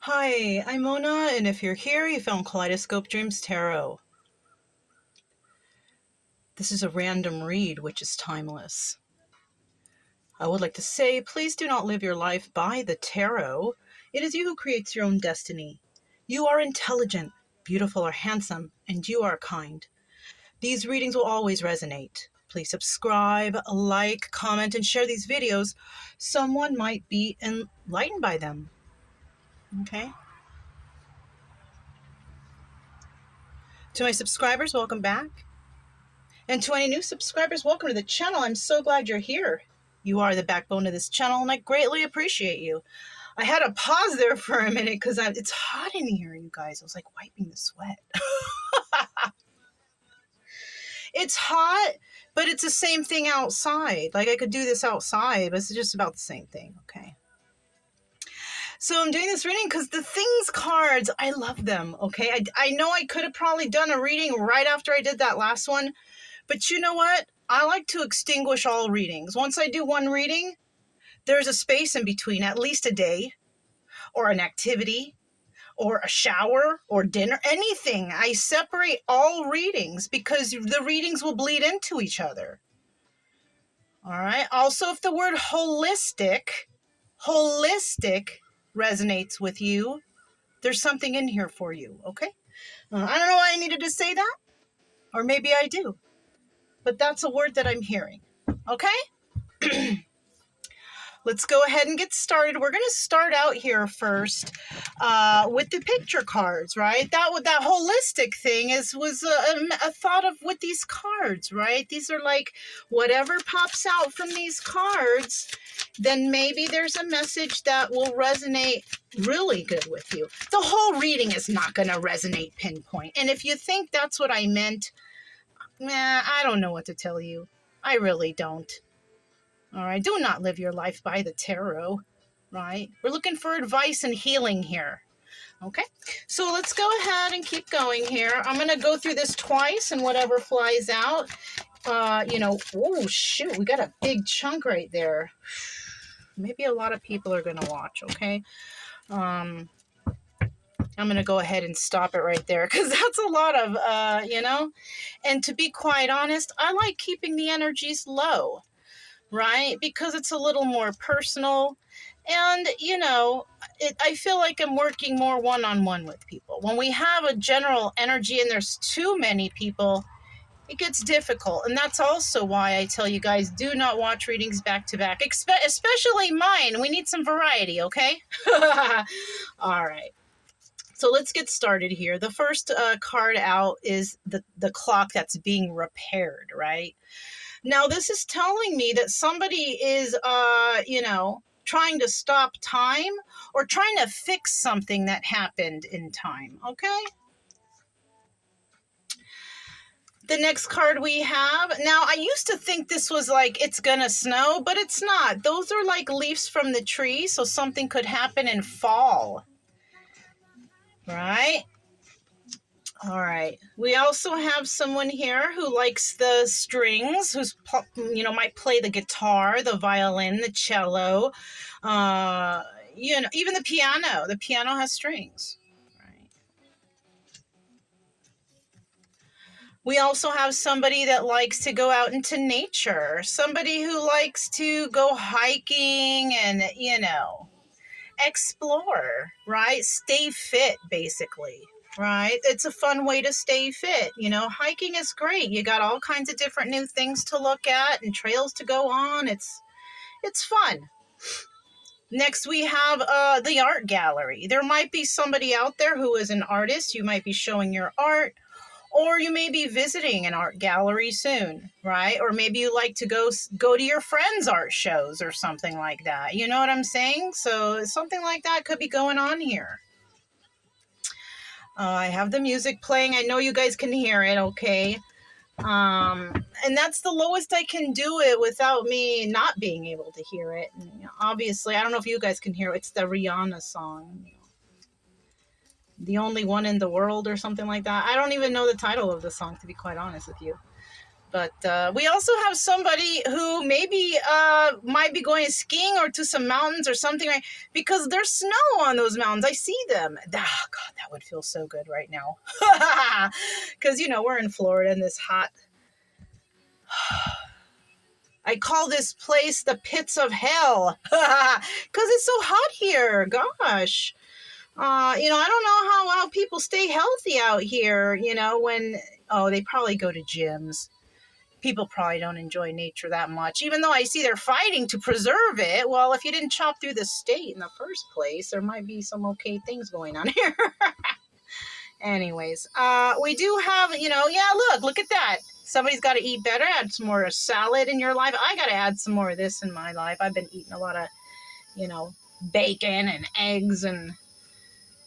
Hi, I'm Mona, and if you're here, you found Kaleidoscope Dreams Tarot. This is a random read, which is timeless. I would like to say, please do not live your life by the tarot. It is you who creates your own destiny. You are intelligent, beautiful, or handsome, and you are kind. These readings will always resonate. Please subscribe, like, comment, and share these videos. Someone might be enlightened by them. Okay? To my subscribers, welcome back. And to any new subscribers, welcome to the channel. I'm so glad you're here. You are the backbone of this channel, and I greatly appreciate you. I had to pause there for a minute because it's hot in here, you guys. I was like wiping the sweat. It's hot, but it's the same thing outside. Like I could do this outside, but it's just about the same thing, okay? So I'm doing this reading because the things cards, I love them, okay? I know I could have probably done a reading right after I did that last one, but you know what? I like to extinguish all readings. Once I do one reading, there's a space in between, at least a day, or an activity, or a shower, or dinner, anything. I separate all readings because the readings will bleed into each other. All right. Also, if the word holistic resonates with you, there's something in here for you, okay? I don't know why I needed to say that, or maybe I do, but that's a word that I'm hearing, okay? Let's go ahead and get started. We're going to start out here first with the picture cards, right? That holistic thing was a thought of with these cards, right? These are like whatever pops out from these cards, then maybe there's a message that will resonate really good with you. The whole reading is not going to resonate pinpoint. And if you think that's what I meant, I don't know what to tell you. I really don't. All right, do not live your life by the tarot, right? We're looking for advice and healing here. Okay, so let's go ahead and keep going here. I'm going to go through this twice and whatever flies out, oh, shoot, we got a big chunk right there. Maybe a lot of people are going to watch, okay? I'm going to go ahead and stop it right there because that's a lot of, and to be quite honest, I like keeping the energies low. Right? Because it's a little more personal. And, I feel like I'm working more one-on-one with people. When we have a general energy and there's too many people, it gets difficult. And that's also why I tell you guys, do not watch readings back to back, especially mine. We need some variety, okay? All right. So let's get started here. The first card out is the clock that's being repaired, right? Now, this is telling me that somebody is, trying to stop time or trying to fix something that happened in time, okay? The next card we have, now I used to think this was like, it's gonna snow, but it's not. Those are like leaves from the tree, so something could happen in fall, right? All right. We also have someone here who likes the strings, who's, might play the guitar, the violin, the cello, even the piano. The piano has strings. Right. We also have somebody that likes to go out into nature, somebody who likes to go hiking and, explore, right? Stay fit, basically. Right? It's a fun way to stay fit. Hiking is great. You got all kinds of different new things to look at and trails to go on. It's fun. Next, we have the art gallery. There might be somebody out there who is an artist. You might be showing your art, or you may be visiting an art gallery soon, right? Or maybe you like to go to your friends' art shows or something like that. You know what I'm saying? So something like that could be going on here. I have the music playing. I know you guys can hear it, okay? And that's the lowest I can do it without me not being able to hear it. And, obviously, I don't know if you guys can hear it. It's the Rihanna song. The Only One in the World or something like that. I don't even know the title of the song, to be quite honest with you. But we also have somebody who maybe might be going skiing or to some mountains or something, right? Because there's snow on those mountains. I see them. Oh, God, that would feel so good right now. Because, we're in Florida in this hot. I call this place the pits of hell. Because it's so hot here. Gosh. I don't know how people stay healthy out here, when, they probably go to gyms. People probably don't enjoy nature that much, even though I see they're fighting to preserve it. Well, if you didn't chop through the state in the first place, there might be some okay things going on here. Anyways, we do have, look at that. Somebody's got to eat better, add some more salad in your life. I got to add some more of this in my life. I've been eating a lot of, bacon and eggs and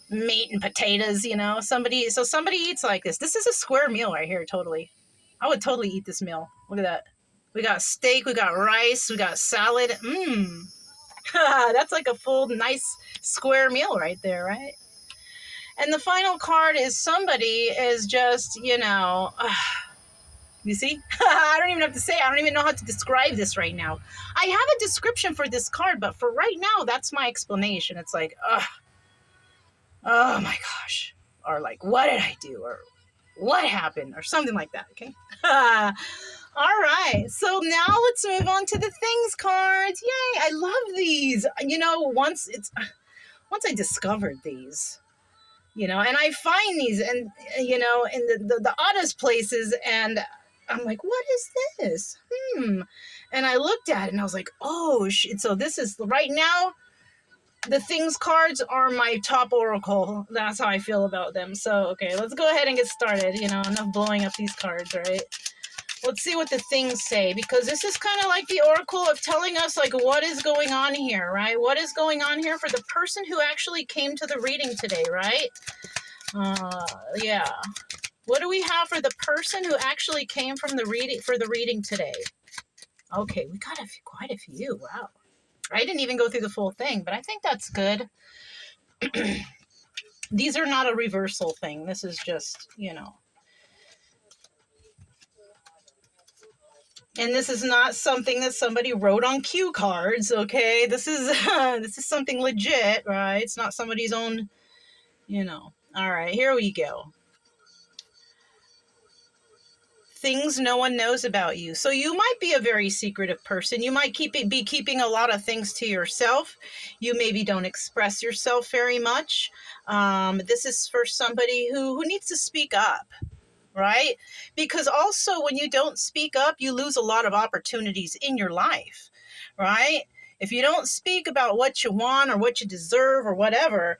meat and potatoes, somebody eats like this. This is a square meal right here, totally. I would totally eat this meal. Look at that. We got steak, we got rice, we got salad. That's like a full, nice square meal right there, right? And the final card is somebody is just, you see? I don't even have to say, I don't even know how to describe this right now. I have a description for this card, but for right now, that's my explanation. It's like, oh my gosh. Or like, what did I do? Or what happened? Or something like that, okay? All right, so now let's move on to the things cards. Yay, I love these. Once I discovered these, and I find these and, in the oddest places, and I'm like, what is this? And I looked at it and I was like, oh, shit. So this is right now, the things cards are my top oracle. That's how I feel about them. So, okay, let's go ahead and get started. Enough blowing up these cards, right? Let's see what the things say, because this is kind of like the oracle of telling us, like, what is going on here, right? What is going on here for the person who actually came to the reading today, right? Yeah. What do we have for the person who actually came for the reading today? Okay, we got quite a few. Wow. I didn't even go through the full thing, but I think that's good. These are not a reversal thing. This is just, And this is not something that somebody wrote on cue cards, okay? This is this is something legit, right? It's not somebody's own, All right, here we go. Things no one knows about you. So you might be a very secretive person. You might be keeping a lot of things to yourself. You maybe don't express yourself very much. This is for somebody who needs to speak up, right? Because also when you don't speak up, you lose a lot of opportunities in your life, right? If you don't speak about what you want or what you deserve or whatever,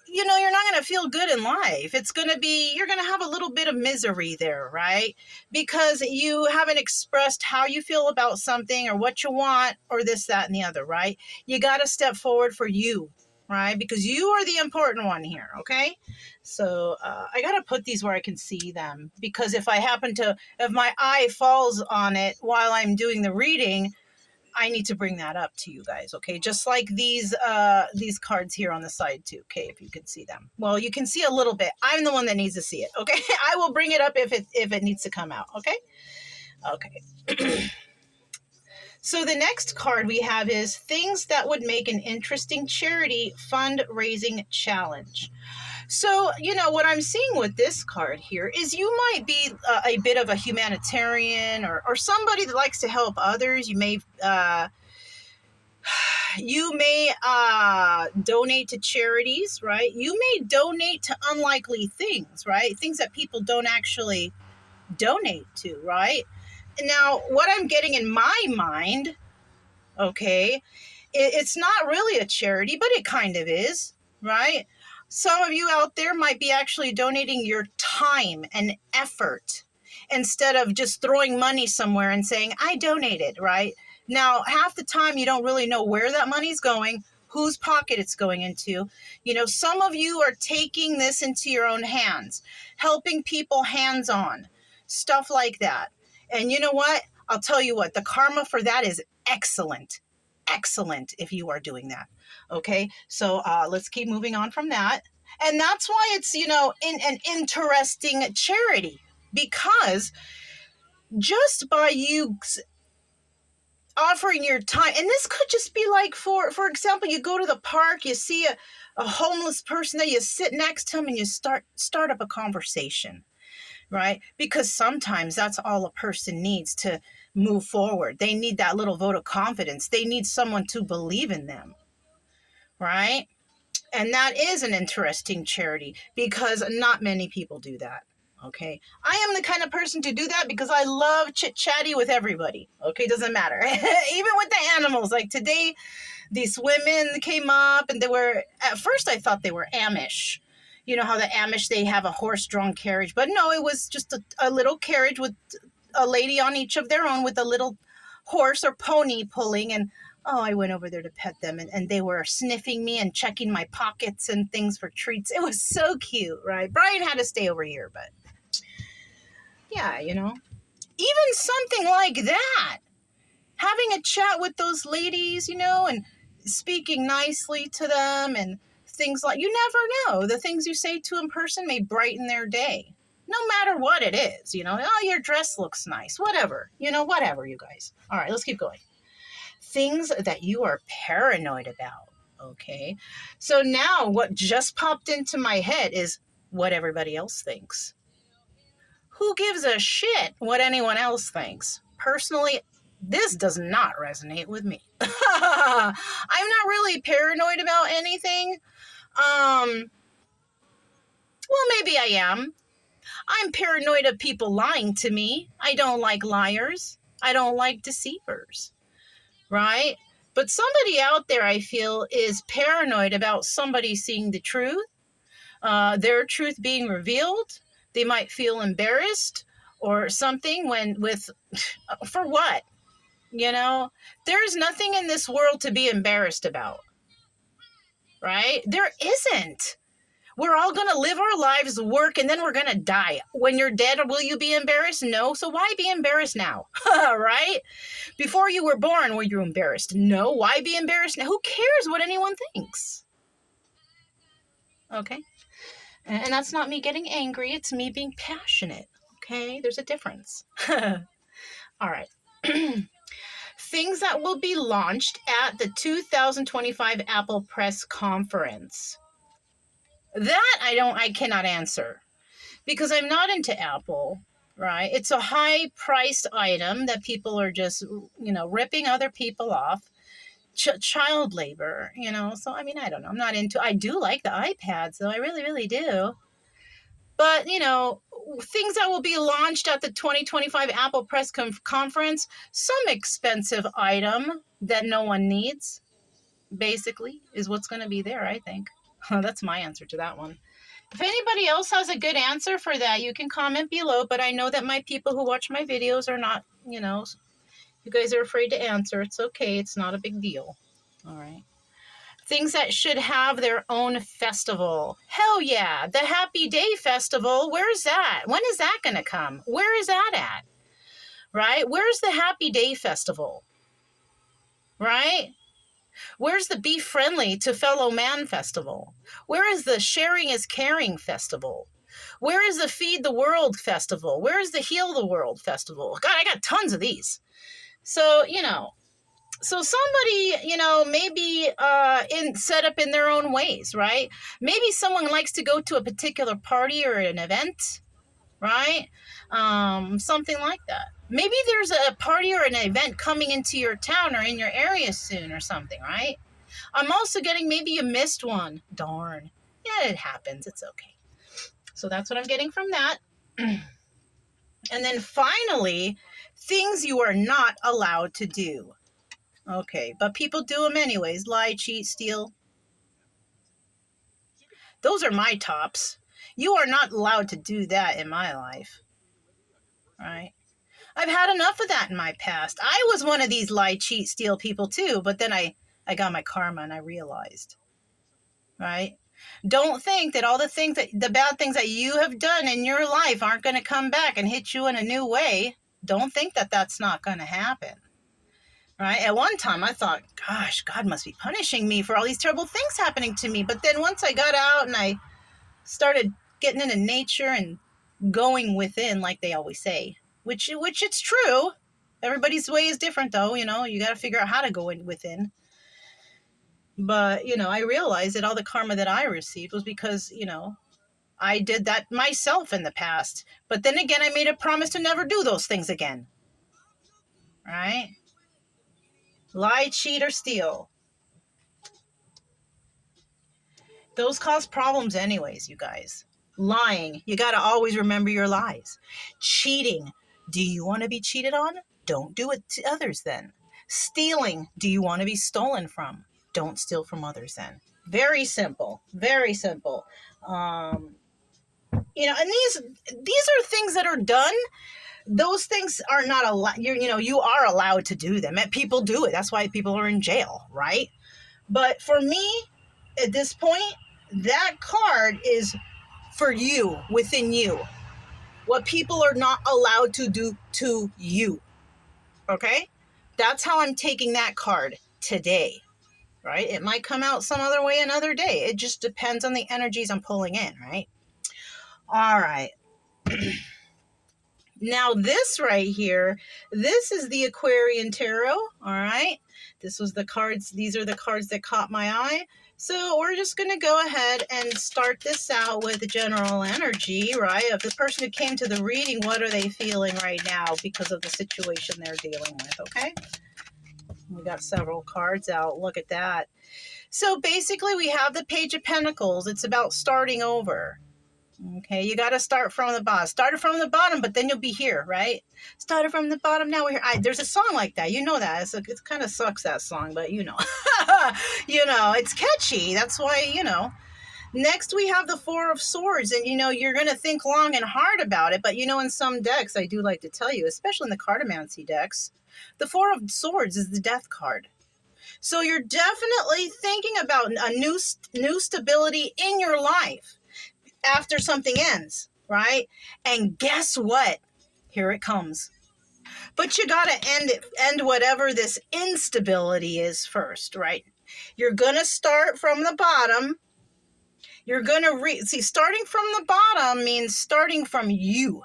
you're not going to feel good in life. You're going to have a little bit of misery there, right? Because you haven't expressed how you feel about something or what you want or this, that, and the other, right? You got to step forward for you, right? Because you are the important one here, okay? So I got to put these where I can see them, because if my eye falls on it while I'm doing the reading, I need to bring that up to you guys, okay? Just like these cards here on the side too, okay? If you can see them. Well, you can see a little bit. I'm the one that needs to see it, okay? I will bring it up if it needs to come out, okay? Okay. So the next card we have is things that would make an interesting charity fundraising challenge. So, what I'm seeing with this card here is you might be a bit of a humanitarian or somebody that likes to help others. You may donate to charities, right? You may donate to unlikely things, right? Things that people don't actually donate to, right? Now, what I'm getting in my mind, okay, it's not really a charity, but it kind of is, right? Some of you out there might be actually donating your time and effort instead of just throwing money somewhere and saying, I donated, right? Now, half the time you don't really know where that money's going, whose pocket it's going into. Some of you are taking this into your own hands, helping people hands-on, stuff like that. And you know what? I'll tell you what, the karma for that is excellent. Excellent if you are doing that. Okay, so let's keep moving on from that. And that's why it's, an interesting charity, because just by you offering your time, and this could just be like, for example, you go to the park, you see a homeless person there, you sit next to him and you start up a conversation, right? Because sometimes that's all a person needs to move forward. They need that little vote of confidence. They need someone to believe in them, right? And that is an interesting charity because not many people do that. Okay. I am the kind of person to do that because I love chit-chatty with everybody. Okay. Doesn't matter. Even with the animals. Like today, these women came up and they were, at first I thought they were Amish. You know how the Amish, they have a horse-drawn carriage. But no, it was just a little carriage with a lady on each of their own with a little horse or pony pulling. And oh, I went over there to pet them, and they were sniffing me and checking my pockets and things for treats. It was so cute, right? Brian had to stay over here, but yeah, you know, even something like that, having a chat with those ladies, you know, and speaking nicely to them and things like, you never know. The things you say to a person may brighten their day, no matter what it is, you know. Oh, your dress looks nice, whatever, you know, whatever, you guys. All right, let's keep going. Things that you are paranoid about. Okay. So now what just popped into my head is what everybody else thinks. Who gives a shit what anyone else thinks? Personally, this does not resonate with me. I'm not really paranoid about anything. Well, maybe I am. I'm paranoid of people lying to me. I don't like liars. I don't like deceivers. Right? But somebody out there, I feel, is paranoid about somebody seeing the truth, their truth being revealed. They might feel embarrassed or something for what? You know, there's nothing in this world to be embarrassed about, right? There isn't. We're all going to live our lives, work, and then we're going to die. When you're dead, will you be embarrassed? No. So why be embarrassed now? Right? Before you were born, were you embarrassed? No. Why be embarrassed now? Who cares what anyone thinks? Okay. And that's not me getting angry. It's me being passionate. Okay. There's a difference. All right. Things that will be launched at the 2025 Apple Press Conference. That I cannot answer because I'm not into Apple, right? It's a high priced item that people are just, you know, ripping other people off. Child labor, you know? So, I mean, I don't know. I'm not into, I do like the iPads though. I really, really do. But, you know, things that will be launched at the 2025 Apple Press Conference, some expensive item that no one needs, basically, is what's going to be there, I think. That's my answer to that one. If anybody else has a good answer for that, you can comment below. But I know that my people who watch my videos are not, you know, you guys are afraid to answer. It's okay. It's not a big deal. All right. Things that should have their own festival. Hell yeah. The Happy Day Festival. Where's that? When is that going to come? Where is that at? Right? Where's the Happy Day Festival? Right? Where's the Be Friendly to Fellow Man Festival? Where is the Sharing is Caring Festival? Where is the Feed the World Festival? Where is the Heal the World Festival? God, I got tons of these. So, you know, so somebody, you know, maybe set up in their own ways, right? Maybe someone likes to go to a particular party or an event, right? Something like that. Maybe there's a party or an event coming into your town or in your area soon or something, right? I'm also getting maybe you missed one. Darn. Yeah, it happens. It's okay. So that's what I'm getting from that. And then finally, things you are not allowed to do. Okay, but people do them anyways. Lie, cheat, steal. Those are my tops. You are not allowed to do that in my life. Right? I've had enough of that in my past. I was one of these lie, cheat, steal people too, but then I got my karma and I realized. Right? Don't think that all the bad things that you have done in your life aren't going to come back and hit you in a new way. Don't think that that's not going to happen. Right? At one time I thought, gosh, God must be punishing me for all these terrible things happening to me. But then once I got out and I started getting into nature and going within, like they always say, which it's true. Everybody's way is different, though. You got to figure out how to go in within. But I realized that all the karma that I received was because I did that myself in the past. But then again, I made a promise to never do those things again. Right? Lie, cheat, or steal. Those cause problems anyways, you guys. Lying, you got to always remember your lies. Cheating, do you want to be cheated on? Don't do it to others then. Stealing, do you want to be stolen from? Don't steal from others then. Very simple. Very simple. And these are things that are done. Those things are not allowed. You are allowed to do them. And people do it. That's why people are in jail, right? But for me, at this point, that card is for you, within you. What people are not allowed to do to you. Okay? That's how I'm taking that card today. Right? It might come out some other way another day. It just depends on the energies I'm pulling in, right? All right. Now this right here, this is the Aquarian Tarot, all right? This was the cards, these are the cards that caught my eye. So we're just going to go ahead and start this out with the general energy, right? Of the person who came to the reading, what are they feeling right now because of the situation they're dealing with, okay? We got several cards out. Look at that. So basically we have the Page of Pentacles. It's about starting over. Okay, you got to start from the bottom. Started from the bottom, but then you'll be here, right? Started from the bottom, now we're here. There's a song like that. You know that. It kind of sucks, that song, but it's catchy. That's why, Next, we have the Four of Swords, and, you're going to think long and hard about it, but, in some decks, I do like to tell you, especially in the cartomancy decks, the Four of Swords is the death card. So you're definitely thinking about a new stability in your life after something ends, right? And guess what? Here it comes. But you got to end whatever this instability is first, right? You're going to start from the bottom. You're going to starting from the bottom means starting from you.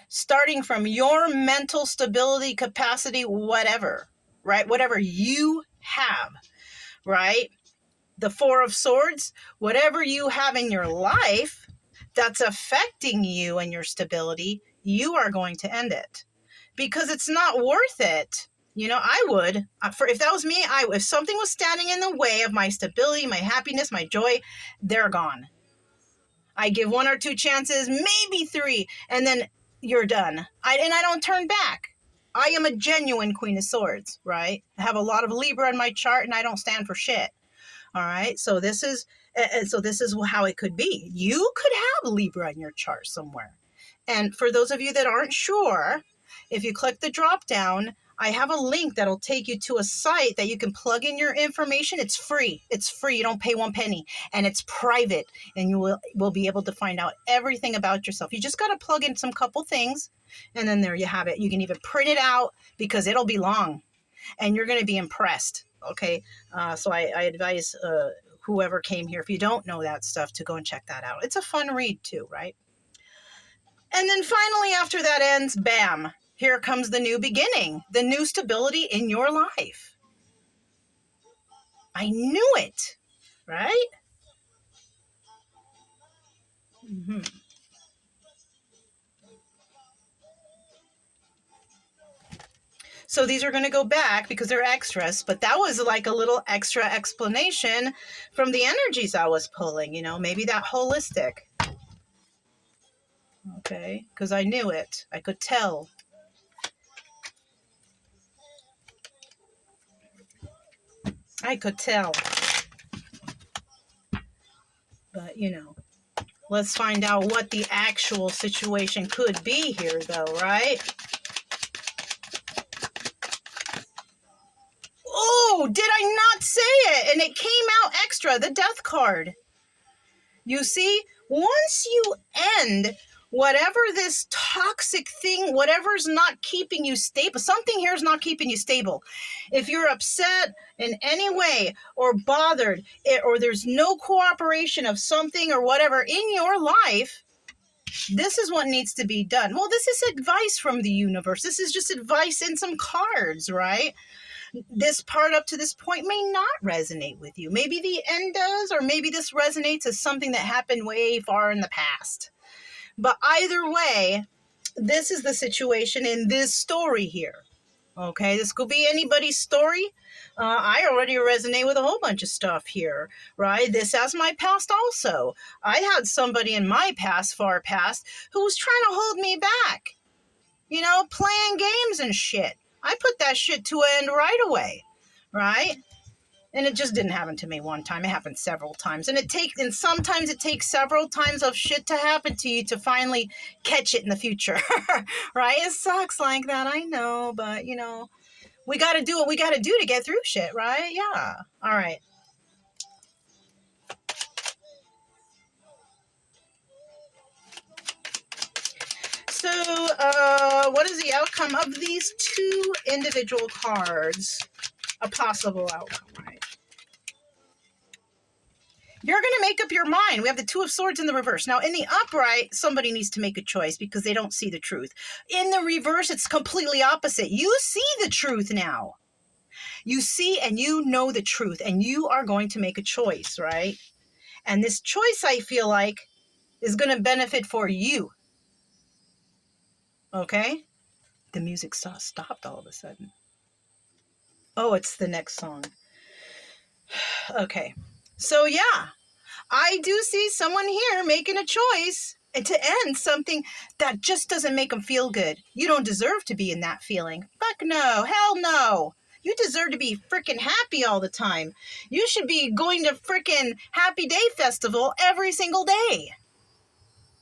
Starting from your mental stability, capacity, whatever, right? Whatever you have, right? The Four of Swords, whatever you have in your life that's affecting you and your stability, you are going to end it because it's not worth it. I would, if that was me, if something was standing in the way of my stability, my happiness, my joy, they're gone. I give 1 or 2 chances, maybe 3, and then you're done. I don't turn back. I am a genuine Queen of Swords, right? I have a lot of Libra in my chart and I don't stand for shit. All right, so this is how it could be. You could have Libra in your chart somewhere. And for those of you that aren't sure, if you click the drop down, I have a link that'll take you to a site that you can plug in your information. It's free. It's free. You don't pay 1 penny, and it's private. And you will be able to find out everything about yourself. You just got to plug in some couple things, and then there you have it. You can even print it out because it'll be long, and you're going to be impressed. Okay, so I advise whoever came here, if you don't know that stuff, to go and check that out. It's a fun read too, right? And then finally, after that ends, bam, here comes the new beginning, the new stability in your life. I knew it, right? Mm-hmm. So these are going to go back because they're extras, but that was like a little extra explanation from the energies I was pulling, maybe that holistic. Okay, because I knew it. I could tell. I could tell. But, let's find out what the actual situation could be here, though, right? Oh, did I not say it? And it came out extra, the death card. You see, once you end whatever this toxic thing, whatever's not keeping you stable, something here is not keeping you stable. If you're upset in any way or bothered, or there's no cooperation of something or whatever in your life, This is what needs to be done. Well, this is advice from the universe. This is just advice in some cards, right? This part up to this point may not resonate with you. Maybe the end does, or maybe this resonates as something that happened way far in the past. But either way, this is the situation in this story here. Okay, this could be anybody's story. I already resonate with a whole bunch of stuff here, right? This has my past also. I had somebody in my past, far past, who was trying to hold me back, playing games and shit. I put that shit to an end right away, right? And it just didn't happen to me one time. It happened several times. And sometimes it takes several times of shit to happen to you to finally catch it in the future, right? It sucks like that, I know, but we got to do what we got to do to get through shit, right? Yeah. All right. So, what is the outcome of these two individual cards? A possible outcome, right? You're going to make up your mind. We have the Two of Swords in the reverse. Now, in the upright, somebody needs to make a choice because they don't see the truth. In the reverse, it's completely opposite. You see the truth now. You see and you know the truth, and you are going to make a choice, right? And this choice, I feel like, is going to benefit for you. Okay? The music stopped all of a sudden. Oh, it's the next song. Okay. So, yeah. I do see someone here making a choice to end something that just doesn't make them feel good. You don't deserve to be in that feeling. Fuck no. Hell no. You deserve to be freaking happy all the time. You should be going to freaking Happy Day Festival every single day.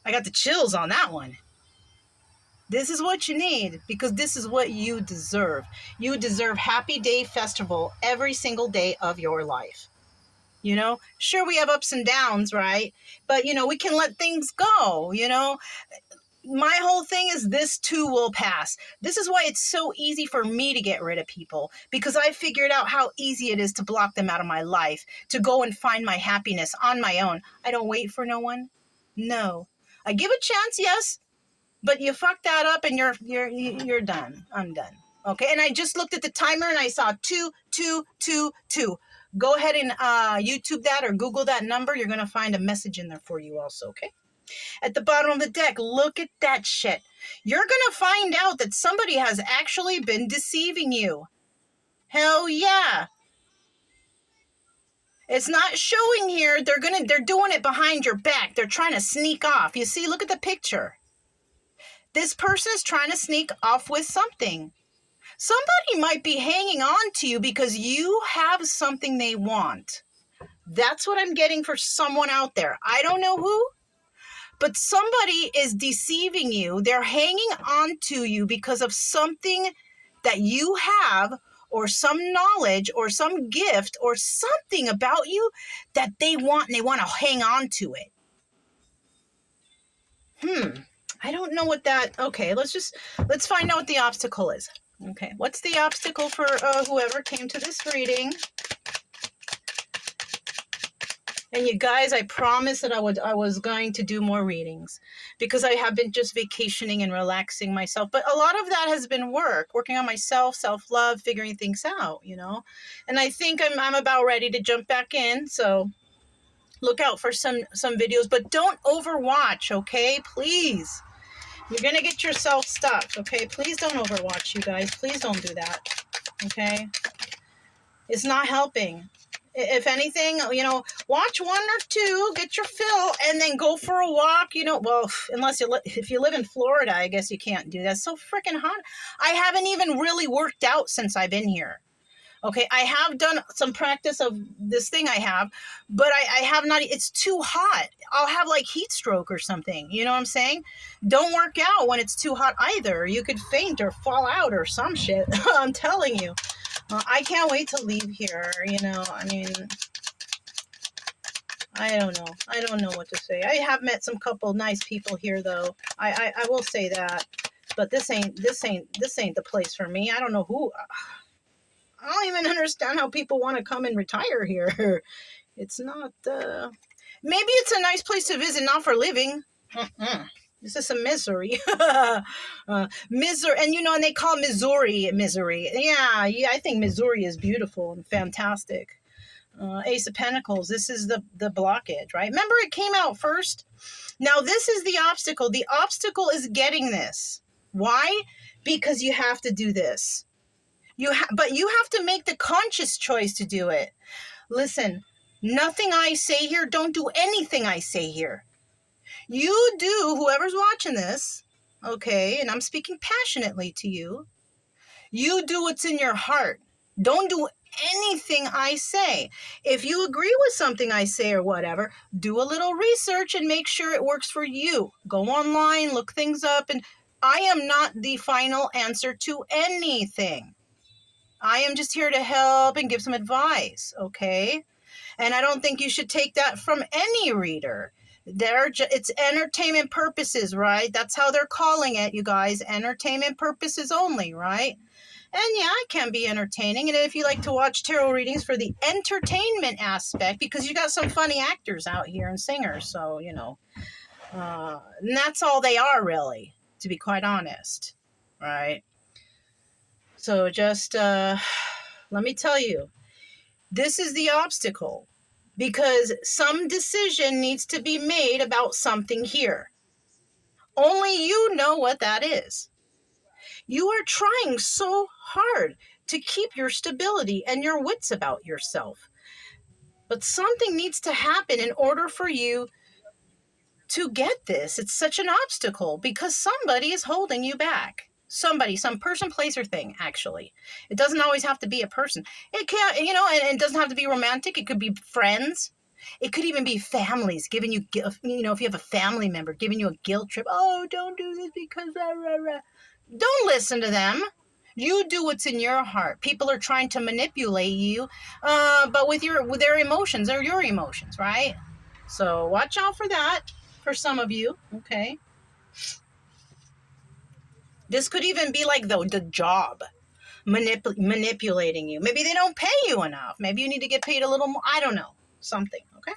I got the chills on that one. This is what you need because this is what you deserve. You deserve Happy Day Festival every single day of your life. Sure, we have ups and downs, right? But, we can let things go, My whole thing is this too will pass. This is why it's so easy for me to get rid of people, because I figured out how easy it is to block them out of my life, to go and find my happiness on my own. I don't wait for no one. No. I give a chance, yes, but you fuck that up and you're done. I'm done. Okay, and I just looked at the timer and I saw 2, 2, 2, 2. Go ahead and YouTube that or Google that number. You're going to find a message in there for you also, okay? At the bottom of the deck, look at that shit. You're going to find out that somebody has actually been deceiving you. Hell yeah. It's not showing here. They're doing it behind your back. They're trying to sneak off. You see, look at the picture. This person is trying to sneak off with something. Somebody might be hanging on to you because you have something they want. That's what I'm getting for someone out there. I don't know who, but somebody is deceiving you. They're hanging on to you because of something that you have, or some knowledge or some gift or something about you that they want, and they want to hang on to it. I don't know what that, okay, let's find out what the obstacle is. Okay, what's the obstacle for whoever came to this reading? And you guys, I promised that I was going to do more readings because I have been just vacationing and relaxing myself. But a lot of that has been working on myself, self-love, figuring things out, And I think I'm about ready to jump back in. So look out for some videos, but don't overwatch, okay? Please. You're going to get yourself stuck, okay? Please don't overwatch, you guys. Please don't do that, okay? It's not helping. If anything, watch 1 or 2, get your fill, and then go for a walk, well, unless if you live in Florida, I guess you can't do that. It's so freaking hot. I haven't even really worked out since I've been here. Okay, I have done some practice of this thing I have, but I have not, it's too hot. I'll have like heat stroke or something, you know what I'm saying? Don't work out when it's too hot either. You could faint or fall out or some shit, I'm telling you. I can't wait to leave here, I mean, I don't know. I don't know what to say. I have met some couple nice people here though. I will say that, but this ain't the place for me. I don't know who. I don't even understand how people want to come and retire here. It's not, maybe it's a nice place to visit, not for living. This is some misery. Misery, and and they call Missouri misery. Yeah, yeah, I think Missouri is beautiful and fantastic. Ace of Pentacles, this is the blockage, right? Remember, it came out first. Now this is the obstacle. The obstacle is getting this. Why? Because you have to do this. But you have to make the conscious choice to do it. Listen, nothing I say here, don't do anything I say here. You do, whoever's watching this, okay, and I'm speaking passionately to you, you do what's in your heart. Don't do anything I say. If you agree with something I say or whatever, do a little research and make sure it works for you. Go online, look things up, and I am not the final answer to anything. I am just here to help and give some advice, okay? And I don't think you should take that from any reader. It's entertainment purposes, right? That's how they're calling it, you guys. Entertainment purposes only, right? And yeah, it can be entertaining. And if you like to watch tarot readings for the entertainment aspect, because you got some funny actors out here and singers, so, and that's all they are, really, to be quite honest, right? So just let me tell you, this is the obstacle, because some decision needs to be made about something here. Only you know what that is. You are trying so hard to keep your stability and your wits about yourself. But something needs to happen in order for you to get this. It's such an obstacle because somebody is holding you back. Somebody, some person, place, or thing, actually. It doesn't always have to be a person. It can't, and it doesn't have to be romantic. It could be friends. It could even be families giving you, if you have a family member giving you a guilt trip. Oh, don't do this because, rah, rah, rah. Don't listen to them. You do what's in your heart. People are trying to manipulate you, but with their emotions or your emotions, right? So watch out for that for some of you, okay? This could even be like the job manipulating you. Maybe they don't pay you enough. Maybe you need to get paid a little more. I don't know. Something, okay?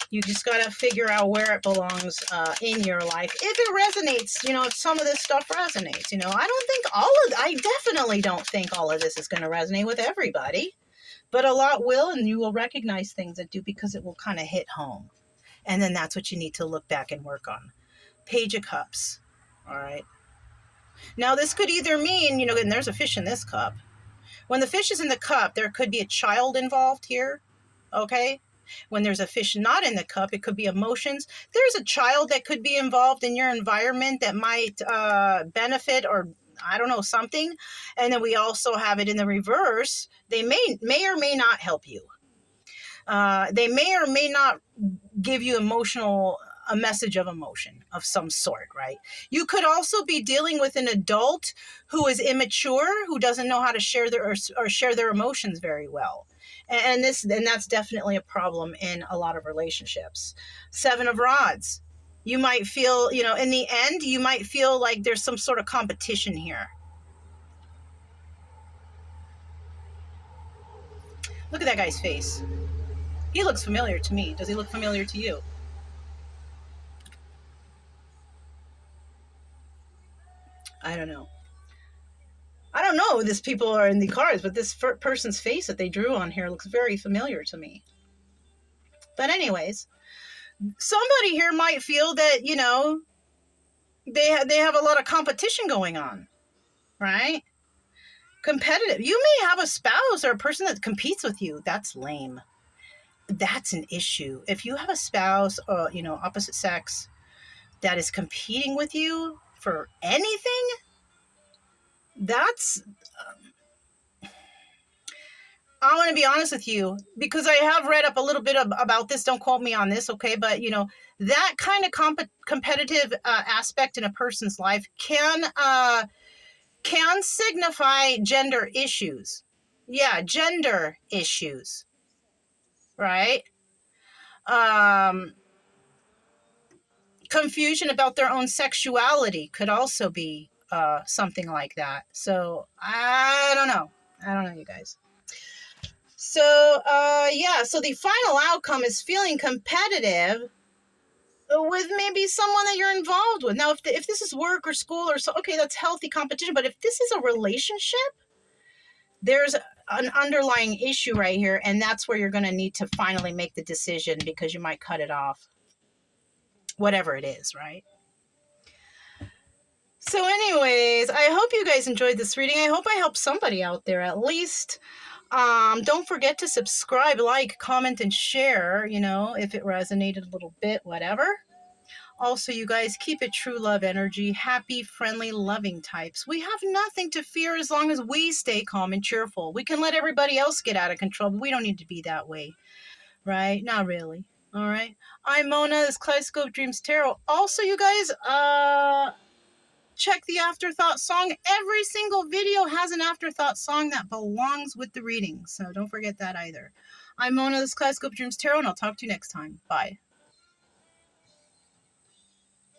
You just got to figure out where it belongs in your life. If it resonates, if some of this stuff resonates, I definitely don't think all of this is going to resonate with everybody, but a lot will, and you will recognize things that do because it will kind of hit home. And then that's what you need to look back and work on. Page of Cups, all right? Now, this could either mean, and there's a fish in this cup. When the fish is in the cup, there could be a child involved here, okay? When there's a fish not in the cup, it could be emotions. There's a child that could be involved in your environment that might benefit or, I don't know, something. And then we also have it in the reverse. They may or may not help you. They may or may not give you a message of emotion of some sort, right? You could also be dealing with an adult who is immature, who doesn't know how to share their emotions very well. And that's definitely a problem in a lot of relationships. Seven of Rods. You might feel, in the end, you might feel like there's some sort of competition here. Look at that guy's face. He looks familiar to me. Does he look familiar to you? I don't know. I don't know who these people are in the cards, but this person's face that they drew on here looks very familiar to me. But anyways, somebody here might feel that, they have a lot of competition going on, right? Competitive. You may have a spouse or a person that competes with you. That's lame. That's an issue. If you have a spouse or, opposite sex that is competing with you for anything, that's... I want to be honest with you because I have read up a little bit about this. Don't quote me on this, okay? But, that kind of competitive aspect in a person's life can signify gender issues. Yeah, gender issues, right? Confusion about their own sexuality could also be something like that. So, I don't know. You guys. So, so the final outcome is feeling competitive with maybe someone that you're involved with. Now, if this is work or school or so, okay, that's healthy competition. But if this is a relationship, there's an underlying issue right here, and that's where you're going to need to finally make the decision, because you might cut it off, whatever it is, right? So anyways, I hope you guys enjoyed this reading. I hope I helped somebody out there at least. Don't forget to subscribe, like, comment, and share, if it resonated a little bit, whatever. Also, you guys, keep it true love energy, happy, friendly, loving types. We have nothing to fear as long as we stay calm and cheerful. We can let everybody else get out of control, but we don't need to be that way, right? Not really. All right. I'm Mona. This is Kaleidoscope Dreams Tarot. Also, you guys, check the afterthought song. Every single video has an afterthought song that belongs with the reading, so don't forget that either. I'm Mona. This is Kaleidoscope Dreams Tarot, and I'll talk to you next time. Bye.